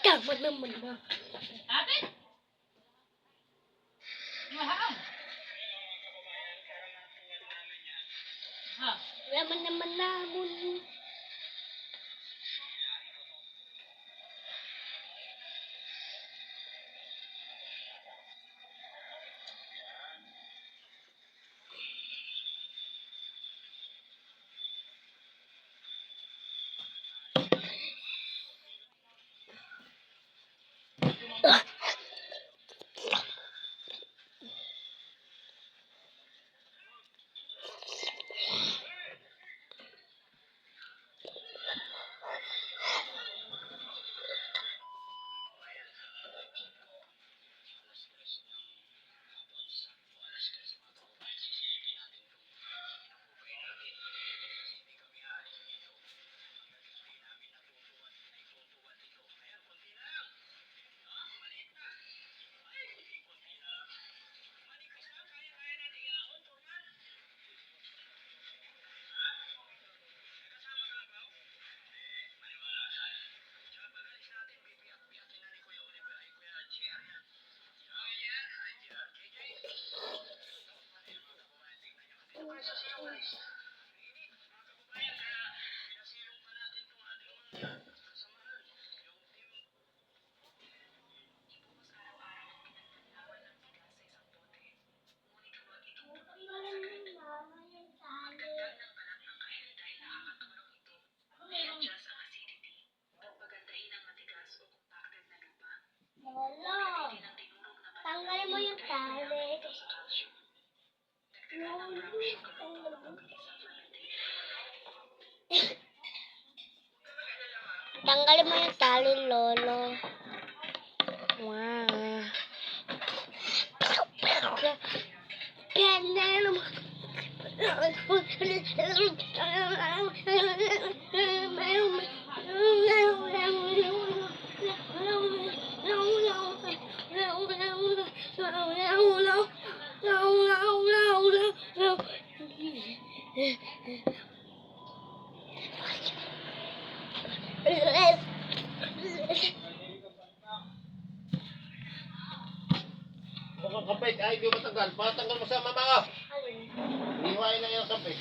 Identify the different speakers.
Speaker 1: Tama naman na.
Speaker 2: Ate? Mahal. Ha?
Speaker 1: Laman naman namon. Lolo, tanggalin mo yung tali. Tanggalin mo yung tali, Lolo. Wow.
Speaker 3: Mukhang kapit, ay di matanggal. Patanggal mo sa mama ko. Iwain na yung kapit.